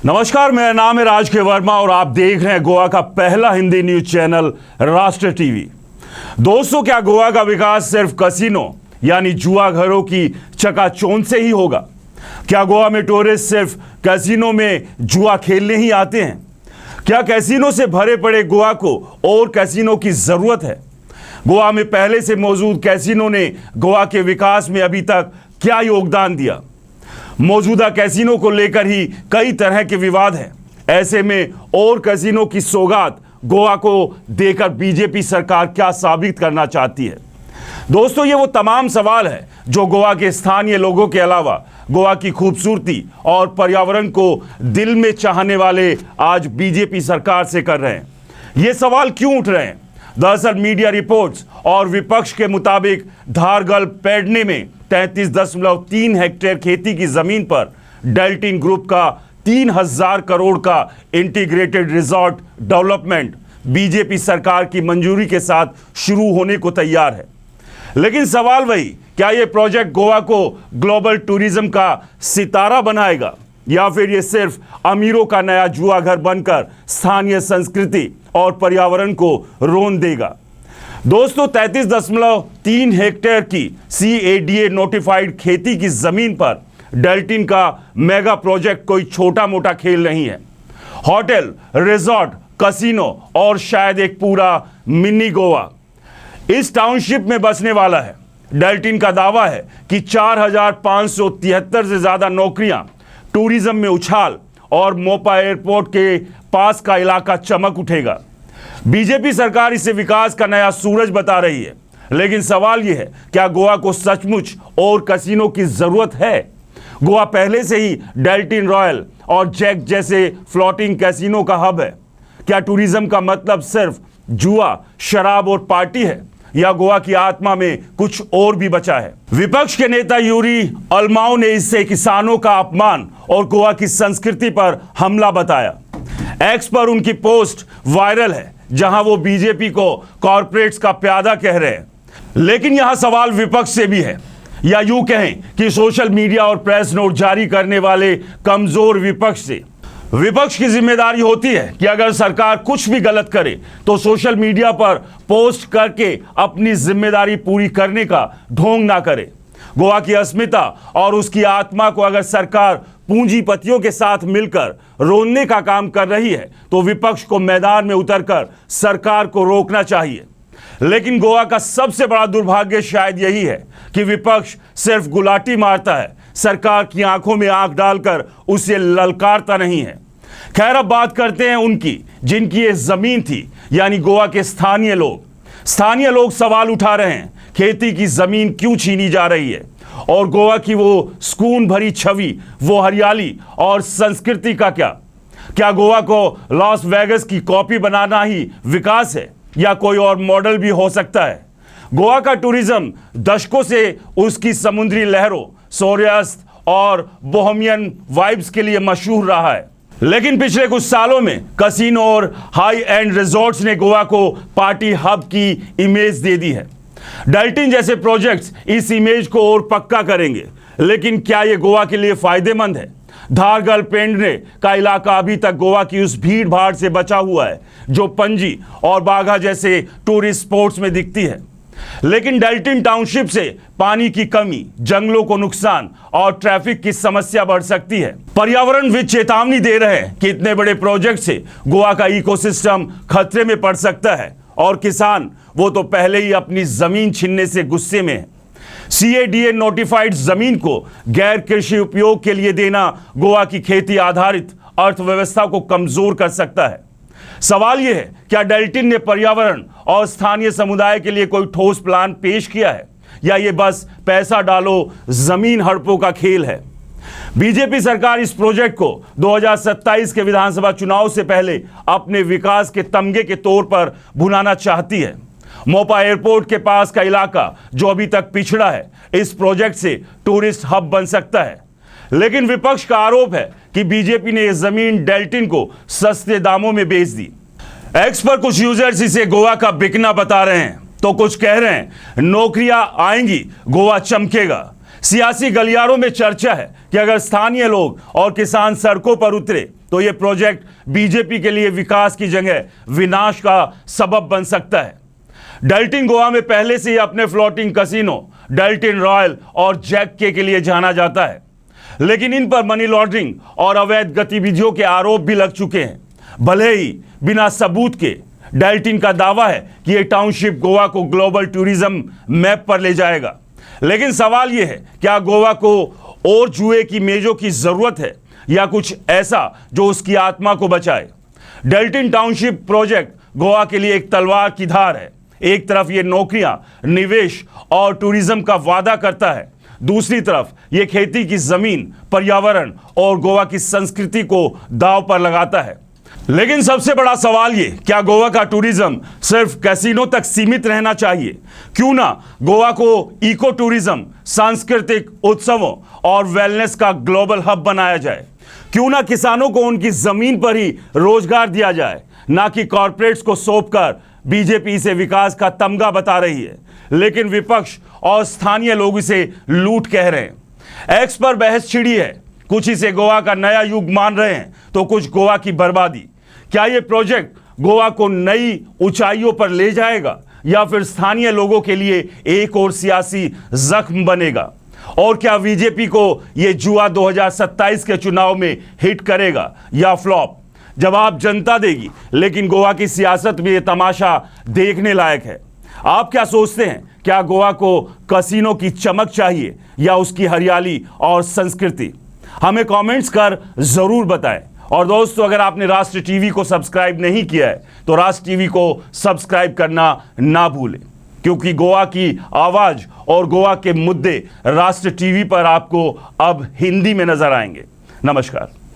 नमस्कार, मेरा नाम है राज के वर्मा और आप देख रहे हैं गोवा का पहला हिंदी न्यूज चैनल राष्ट्र टीवी। दोस्तों, क्या गोवा का विकास सिर्फ कसिनो यानी जुआ घरों की चकाचौंध से ही होगा? क्या गोवा में टूरिस्ट सिर्फ कैसीनो में जुआ खेलने ही आते हैं? क्या कैसीनो से भरे पड़े गोवा को और कैसीनो की जरूरत है? गोवा में पहले से मौजूद कैसीनो ने गोवा के विकास में अभी तक क्या योगदान दिया? मौजूदा कैसीनो को लेकर ही कई तरह के विवाद हैं। ऐसे में और कैसीनो की सौगात गोवा को देकर बीजेपी सरकार क्या साबित करना चाहती है? दोस्तों, ये वो तमाम सवाल है जो गोवा के स्थानीय लोगों के अलावा गोवा की खूबसूरती और पर्यावरण को दिल में चाहने वाले आज बीजेपी सरकार से कर रहे हैं। ये सवाल क्यों उठ रहे हैं? दरअसल मीडिया रिपोर्ट्स और विपक्ष के मुताबिक धारगल पेडने में 33.3 हेक्टेयर खेती की जमीन पर डेल्टिन ग्रुप का 3000 करोड़ का इंटीग्रेटेड रिजॉर्ट डेवलपमेंट बीजेपी सरकार की मंजूरी के साथ शुरू होने को तैयार है। लेकिन सवाल वही, क्या यह प्रोजेक्ट गोवा को ग्लोबल टूरिज्म का सितारा बनाएगा या फिर यह सिर्फ अमीरों का नया जुआ घर बनकर स्थानीय संस्कृति और पर्यावरण को रोन देगा? दोस्तों, 33.3 हेक्टेयर की CADA नोटिफाइड खेती की जमीन पर डेल्टिन का मेगा प्रोजेक्ट कोई छोटा मोटा खेल नहीं है। होटल, रिजॉर्ट, कैसीनो और शायद एक पूरा मिनी गोवा इस टाउनशिप में बसने वाला है। डेल्टिन का दावा है कि 4573 से ज्यादा नौकरियां, टूरिज्म में उछाल और मोपा एयरपोर्ट के पास का इलाका चमक उठेगा। बीजेपी सरकार इसे विकास का नया सूरज बता रही है, लेकिन सवाल यह है, क्या गोवा को सचमुच और कैसीनो की जरूरत है? गोवा पहले से ही डेल्टिन रॉयल और जैक जैसे फ्लोटिंग कैसीनो का हब है। क्या टूरिज्म का मतलब सिर्फ जुआ, शराब और पार्टी है या गोवा की आत्मा में कुछ और भी बचा है? विपक्ष के नेता यूरी अल्माओ ने इसे किसानों का अपमान और गोवा की संस्कृति पर हमला बताया। एक्स पर उनकी पोस्ट वायरल है जहां वो बीजेपी को कॉर्पोरेट्स का प्यादा कह रहे हैं। लेकिन यहां सवाल विपक्ष से भी है, या यूं कहें कि सोशल मीडिया और प्रेस नोट जारी करने वाले कमजोर विपक्ष से। विपक्ष की जिम्मेदारी होती है कि अगर सरकार कुछ भी गलत करे तो सोशल मीडिया पर पोस्ट करके अपनी जिम्मेदारी पूरी करने का ढोंग ना करे। गोवा की अस्मिता और उसकी आत्मा को अगर सरकार पूंजीपतियों के साथ मिलकर रोनने का काम कर रही है तो विपक्ष को मैदान में उतरकर सरकार को रोकना चाहिए। लेकिन गोवा का सबसे बड़ा दुर्भाग्य शायद यही है कि विपक्ष सिर्फ गुलाटी मारता है, सरकार की आंखों में आंख डालकर उसे ललकारता नहीं है। खैर, अब बात करते हैं उनकी जिनकी ये जमीन थी, यानी गोवा के स्थानीय लोग। स्थानीय लोग सवाल उठा रहे हैं, खेती की जमीन क्यों छीनी जा रही है? और गोवा की वो सुकून भरी छवि, वो हरियाली और संस्कृति का क्या? क्या गोवा को लॉस वेगस की कॉपी बनाना ही विकास है या कोई और मॉडल भी हो सकता है? गोवा का टूरिज्म दशकों से उसकी समुद्री लहरों, सूर्यास्त और बोहेमियन वाइब्स के लिए मशहूर रहा है। लेकिन पिछले कुछ सालों में कैसीनो और हाई एंड रिजॉर्ट्स ने गोवा को पार्टी हब की इमेज दे दी है। डेल्टिन जैसे प्रोजेक्ट्स इस इमेज को और पक्का करेंगे, लेकिन क्या यह गोवा के लिए फायदेमंद है? धारगल पेंडने का इलाका अभी तक गोवा की उस भीड़ भाड़ से बचा हुआ है जो पणजी और बागा जैसे टूरिस्ट स्पॉट्स में दिखती है। लेकिन डेल्टिन टाउनशिप से पानी की कमी, जंगलों को नुकसान और ट्रैफिक की समस्या बढ़ सकती है। पर्यावरणविद चेतावनी दे रहे हैं कि इतने बड़े प्रोजेक्ट से गोवा का इकोसिस्टम खतरे में पड़ सकता है और किसान वो तो पहले ही अपनी जमीन छीनने से गुस्से में है। CADA नोटिफाइड जमीन को गैर कृषि उपयोग के लिए देना गोवा की खेती आधारित अर्थव्यवस्था को कमजोर कर सकता है। सवाल यह है, क्या डेल्टिन ने पर्यावरण और स्थानीय समुदाय के लिए कोई ठोस प्लान पेश किया है या ये बस पैसा डालो जमीन हड़पों का खेल है? बीजेपी सरकार इस प्रोजेक्ट को 2027 के विधानसभा चुनाव से पहले अपने विकास के तमगे के तौर पर भुनाना चाहती है। मोपा एयरपोर्ट के पास का इलाका जो अभी तक पिछड़ा है, इस प्रोजेक्ट से टूरिस्ट हब बन सकता है। लेकिन विपक्ष का आरोप है कि बीजेपी ने यह जमीन डेल्टिन को सस्ते दामों में बेच दी। एक्स पर कुछ यूजर्स इसे गोवा का बिकना बता रहे हैं, तो कुछ कह रहे हैं नौकरियां आएंगी, गोवा चमकेगा। सियासी गलियारों में चर्चा है कि अगर स्थानीय लोग और किसान सड़कों पर उतरे तो यह प्रोजेक्ट बीजेपी के लिए विकास की जगह विनाश का सबब बन सकता है। डेल्टिन गोवा में पहले से ही अपने फ्लोटिंग कसिनो डेल्टिन रॉयल और जैक के लिए जाना जाता है, लेकिन इन पर मनी लॉन्ड्रिंग और अवैध गतिविधियों के आरोप भी लग चुके हैं। भले ही बिना सबूत के डेल्टिन का दावा है कि यह टाउनशिप गोवा को ग्लोबल टूरिज्म मैप पर ले जाएगा, लेकिन सवाल यह है, क्या गोवा को और जुए की मेजों की जरूरत है या कुछ ऐसा जो उसकी आत्मा को बचाए। डेल्टिन टाउनशिप प्रोजेक्ट गोवा के लिए एक तलवार की धार है। एक तरफ यह नौकरियां, निवेश और टूरिज्म का वादा करता है, दूसरी तरफ यह खेती की जमीन, पर्यावरण और गोवा की संस्कृति को दांव पर लगाता है। लेकिन सबसे बड़ा सवाल ये, क्या गोवा का टूरिज्म सिर्फ कैसीनो तक सीमित रहना चाहिए? क्यों ना गोवा को इको टूरिज्म, सांस्कृतिक उत्सवों और वेलनेस का ग्लोबल हब बनाया जाए? क्यों ना किसानों को उनकी जमीन पर ही रोजगार दिया जाए, ना कि कॉरपोरेट्स को सौंपकर? बीजेपी इसे विकास का तमगा बता रही है, लेकिन विपक्ष और स्थानीय लोग इसे लूट कह रहे हैं। एक्स पर बहस छिड़ी है, कुछ इसे गोवा का नया युग मान रहे हैं तो कुछ गोवा की बर्बादी। क्या यह प्रोजेक्ट गोवा को नई ऊंचाइयों पर ले जाएगा या फिर स्थानीय लोगों के लिए एक और सियासी जख्म बनेगा? और क्या बीजेपी को यह जुआ 2027 के चुनाव में हिट करेगा या फ्लॉप? जवाब जनता देगी, लेकिन गोवा की सियासत में यह तमाशा देखने लायक है। आप क्या सोचते हैं? क्या गोवा को कसिनो की चमक चाहिए या उसकी हरियाली और संस्कृति? हमें कमेंट्स कर जरूर बताएं। और दोस्तों, अगर आपने राष्ट्र टीवी को सब्सक्राइब नहीं किया है तो राष्ट्र टीवी को सब्सक्राइब करना ना भूलें, क्योंकि गोवा की आवाज और गोवा के मुद्दे राष्ट्र टीवी पर आपको अब हिंदी में नजर आएंगे। नमस्कार।